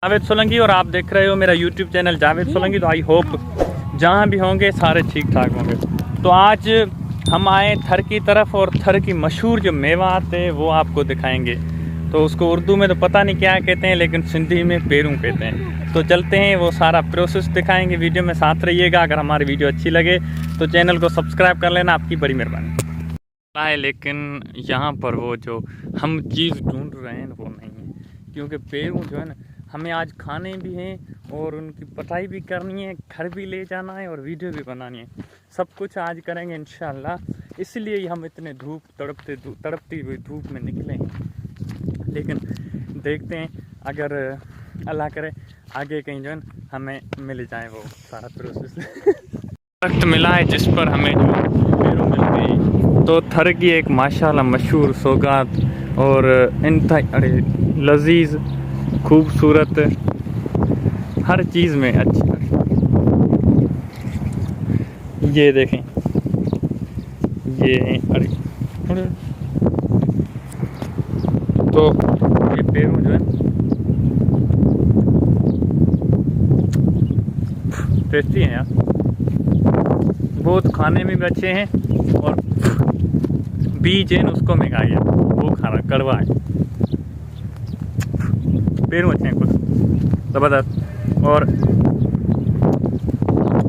जावेद सोलंकी और आप देख रहे हो मेरा YouTube चैनल जावेद सोलंकी। तो आई होप जहाँ भी होंगे सारे ठीक ठाक होंगे। तो आज हम आए थर की तरफ और थर की मशहूर जो मेवात है वो आपको दिखाएंगे। तो उसको उर्दू में तो पता नहीं क्या कहते हैं, लेकिन सिंधी में पेरू कहते हैं। तो चलते हैं, वो सारा प्रोसेस दिखाएंगे। वीडियो में साथ रहिएगा। अगर हमारी वीडियो अच्छी लगे तो चैनल को सब्सक्राइब कर लेना, आपकी बड़ी मेहरबानी है। लेकिन यहाँ पर वो जो हम चीज़ ढूंढ रहे हैं वो नहीं है, क्योंकि पेरू जो है ना हमें आज खाने भी हैं और उनकी पटाई भी करनी है, घर भी ले जाना है और वीडियो भी बनानी है। सब कुछ आज करेंगे इंशाल्लाह। इसलिए हम इतने तड़पती हुई धूप में निकले हैं। लेकिन देखते हैं, अगर अल्लाह करे आगे कहीं जो है हमें मिल जाए वो सारा प्रोसेस। वक्त मिला है जिस पर हमें जो पेरू मिल गई। तो थर की एक माशाल्लाह मशहूर सौगात और इंतहाई लजीज खूबसूरत हर चीज़ में अच्छी। ये देखें, ये हैं अरे तो ये पेरू जो है टेस्टी हैं यार, बहुत खाने में भी अच्छे हैं। और बीज है उसको मैं खाइए, वो खाना कड़वा है। पेरू अच्छे हैं कुछ ज़बरदस्त। और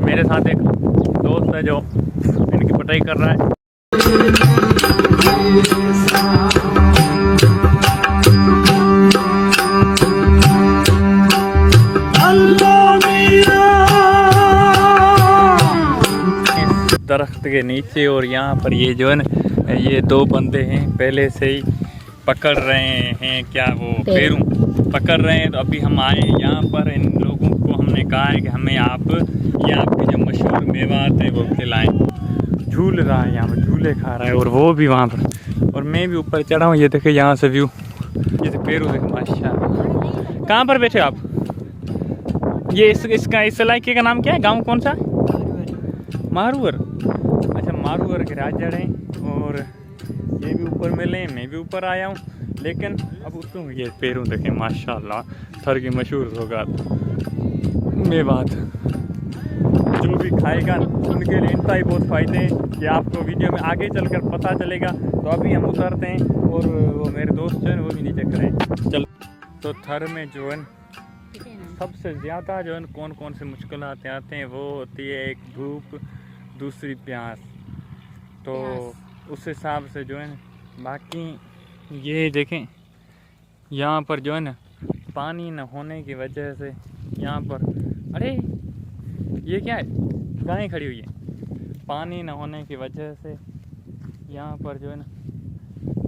मेरे साथ एक दोस्त है जो इनकी पटाई कर रहा है। इस दरख्त के नीचे और यहाँ पर ये जो है ना ये दो बंदे हैं पहले से ही पकड़ रहे हैं, क्या वो पेरू पकड़ रहे हैं। तो अभी हम आए यहाँ पर, इन लोगों को हमने कहा है कि हमें आप ये आपकी जो मशहूर मेवात है वो खिलाएं। झूल रहा है यहाँ पर, झूले खा रहा है और वो भी वहाँ पर, और मैं भी ऊपर चढ़ा हूँ। ये देखे यहाँ से व्यू, ये तो पेरू देखे माशाल्लाह। कहाँ पर बैठे आप? ये इसका इस इलाके का नाम क्या है? गाँव कौन सा? मारूवर। अच्छा, मारूवर के राजा हैं। और ये भी ऊपर मिले, मैं भी ऊपर आया हूँ। लेकिन अब उसको ये पेरू देखें माशाल्लाह, थर की मशहूर सौगात मेवात। जो भी खाएगा उनके लिए इंतहाई बहुत फ़ायदे हैं, ये आपको वीडियो में आगे चलकर पता चलेगा। तो अभी हम उतरते हैं और वो मेरे दोस्त जो है वो भी नीचे करें। चल, तो थर में जो है सबसे ज़्यादा जो है कौन कौन से मुश्किलात आते हैं, वो होती है एक धूप, दूसरी प्यास। तो उस हिसाब से जो है बाकी ये देखें यहाँ पर जो है ना पानी न होने की वजह से यहाँ पर, अरे ये क्या है, गाय खड़ी हुई है। पानी न होने की वजह से यहाँ पर जो है ना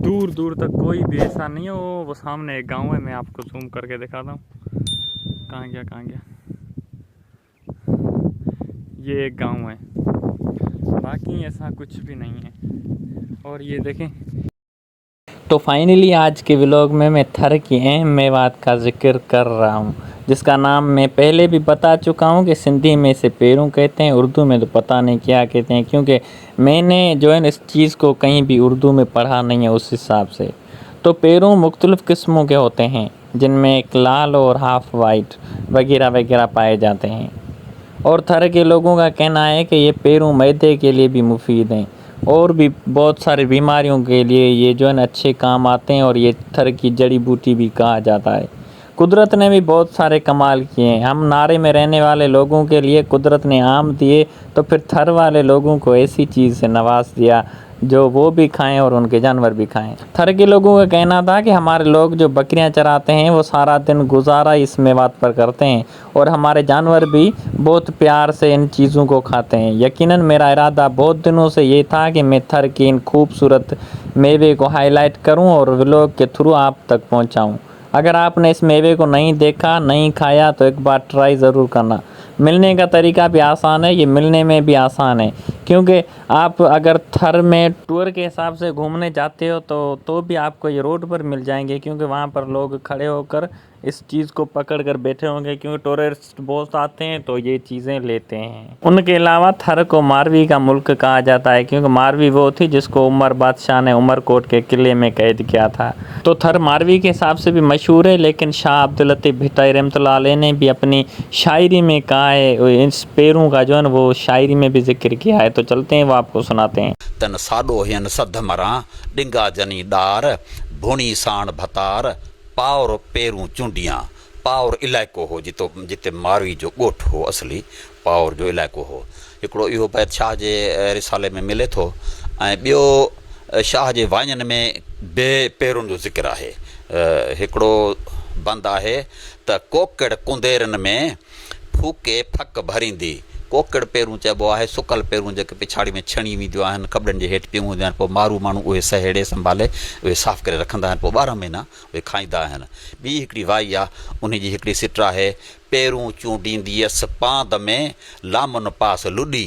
दूर दूर तक कोई भी ऐसा नहीं है। वो सामने एक गांव है, मैं आपको जूम करके दिखाता हूँ। कहाँ गया, ये एक गांव है, बाकी ऐसा कुछ भी नहीं है। और ये देखें। तो फाइनली आज के व्लॉग में मैं थर की अहम मेवात का जिक्र कर रहा हूँ, जिसका नाम मैं पहले भी बता चुका हूँ कि सिंधी में इसे पेरू कहते हैं, उर्दू में तो पता नहीं क्या कहते हैं, क्योंकि मैंने जो है इस चीज़ को कहीं भी उर्दू में पढ़ा नहीं है उस हिसाब से। तो पेरू मुख्तलिफ़ किस्मों के होते हैं, जिनमें एक लाल और हाफ वाइट वगैरह वगैरह पाए जाते हैं। और थर के लोगों का कहना है कि ये पेरू मैदे के लिए भी मुफीद हैं और भी बहुत सारी बीमारियों के लिए ये जो है ना अच्छे काम आते हैं। और ये थर की जड़ी बूटी भी कहा जाता है। कुदरत ने भी बहुत सारे कमाल किए हैं। हम नारे में रहने वाले लोगों के लिए कुदरत ने आम दिए, तो फिर थर वाले लोगों को ऐसी चीज़ से नवाज दिया जो वो भी खाएं और उनके जानवर भी खाएं। थर के लोगों का कहना था कि हमारे लोग जो बकरियां चराते हैं वो सारा दिन गुजारा इस मेवात पर करते हैं और हमारे जानवर भी बहुत प्यार से इन चीज़ों को खाते हैं। यकीनन मेरा इरादा बहुत दिनों से ये था कि मैं थर के इन खूबसूरत मेवे को हाईलाइट करूं और व्लॉग के थ्रू आप तक पहुंचाऊं। अगर आपने इस मेवे को नहीं देखा, नहीं खाया, तो एक बार ट्राई ज़रूर करना। मिलने का तरीका भी आसान है, ये मिलने में भी आसान है, क्योंकि आप अगर थर में टूर के हिसाब से घूमने जाते हो तो भी आपको ये रोड पर मिल जाएंगे, क्योंकि वहाँ पर लोग खड़े होकर इस चीज़ को पकड़ कर बैठे होंगे, क्योंकि टूरिस्ट बहुत आते हैं तो ये चीज़ें लेते हैं। उनके अलावा थर को मारवी का मुल्क कहा जाता है, क्योंकि मारवी वो थी जिसको उमर बादशाह ने उमरकोट के किले में कैद किया था। तो थर मारवी के हिसाब से भी मशहूर है, लेकिन शाह अब्दुल लतीफ़ भुट्टो रहमतुल्लाह अलैह ने भी अपनी शायरी में कहा है, इस पेरों का जो है वो शायरी में भी जिक्र किया है। तो चलते हैं, वो आपको सुनाते हैं। तन साडो हियन सद मरा डिंगा जनी डार भुणी साण भतार पावर पेरूं चुंडियां। पावर इलाइक़ो हो जिते मारवी जो ॻोठ हो, असली पावर जो इलाइक़ो हो। हिकिड़ो इहो बैत शाह जे रिसाले में मिले थो, ऐं ॿियो शाह जे वाञनि में बे पेरुनि जो ज़िक्र आहे। हिकिड़ो बंदि आहे त कोकड़ कुंदेरनि में फूके फक भरींदी। कोकड़ पेरूं चइबो आहे सुकल पेरूं जेके पिछाड़ी में छणी वेंदियूं आहिनि, कॿड़नि जे हेठि पियूं हूंदियूं आहिनि, पोइ मारू माण्हू उहे सहेड़े संभाले उहे साफ़ु करे रखंदा आहिनि, पोइ 12 महीना उहे खाईंदा आहिनि। ॿी हिकिड़ी वाई आहे, उन जी हिकिड़ी सिट आहे, पेरूं चूंडींदीअसि पांद में लामुन पास लुॾी।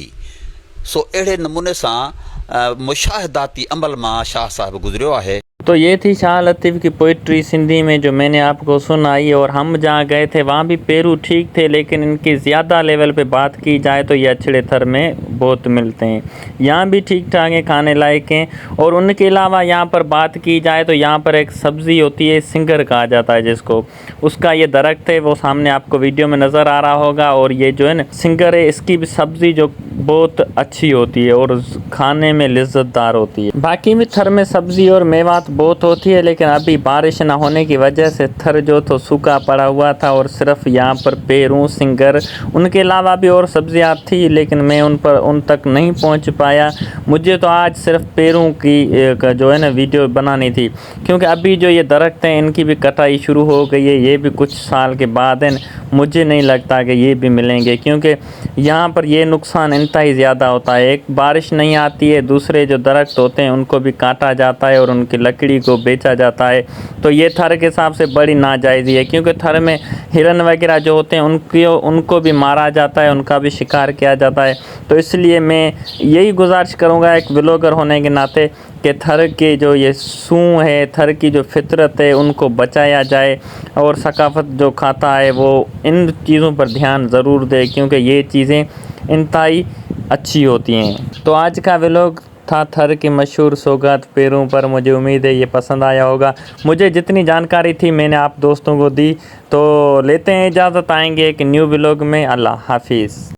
सो अहिड़े नमूने सां मुशाहिदाती अमल मां शाह साहिबु गुज़रियो आहे। तो ये थी शाह लतीफ़ की पोइट्री सिंधी में जो मैंने आपको सुनाई। और हम जहाँ गए थे वहाँ भी पेरू ठीक थे, लेकिन इनकी ज़्यादा लेवल पे बात की जाए तो ये अछड़े थर में बहुत मिलते हैं। यहाँ भी ठीक ठाक हैं, खाने लायक हैं। और उनके अलावा यहाँ पर बात की जाए तो यहाँ पर एक सब्ज़ी होती है, सिंगर कहा जाता है जिसको, उसका ये दरख्त है, वो सामने आपको वीडियो में नज़र आ रहा होगा। और ये जो है ना सिंगर है, इसकी भी सब्ज़ी जो बहुत अच्छी होती है और खाने में लज्जतदार होती है। बाकी भी थर में सब्ज़ी और मेवात बहुत होती है, लेकिन अभी बारिश ना होने की वजह से थर जो तो सूखा पड़ा हुआ था और सिर्फ यहाँ पर पेरू, सिंगर, उनके अलावा भी और सब्जियाँ थी, लेकिन मैं उन तक नहीं पहुँच पाया। मुझे तो आज सिर्फ पेरू की जो है ना वीडियो बनानी थी, क्योंकि अभी जो ये दरख्त हैं इनकी भी कटाई शुरू हो गई है। ये भी कुछ साल के बाद है, मुझे नहीं लगता कि ये भी मिलेंगे, क्योंकि यहाँ पर ये नुकसान इंतहाई ज़्यादा होता है। एक बारिश नहीं आती है, दूसरे जो दरख्त होते हैं उनको भी काटा जाता है और उनकी लकड़ी को बेचा जाता है। तो ये थर के हिसाब से बड़ी नाजायज़ी है, क्योंकि थर में हिरन वगैरह जो होते हैं उनको भी मारा जाता है, उनका भी शिकार किया जाता है। तो इसलिए मैं यही गुजारिश करूँगा एक व्लॉगर होने के नाते कि थर के जो ये सूँ है, थर की जो फितरत है, उनको बचाया जाए। और सकाफ़त जो खाता है वो इन चीज़ों पर ध्यान ज़रूर दे, क्योंकि ये चीज़ें इंतहाई अच्छी होती हैं। तो आज का व्लॉग था थर की मशहूर सौगात पेरों पर। मुझे उम्मीद है ये पसंद आया होगा। मुझे जितनी जानकारी थी मैंने आप दोस्तों को दी। तो लेते हैं इजाज़त, आएंगे एक न्यू व्लॉग में। अल्लाह हाफिज़।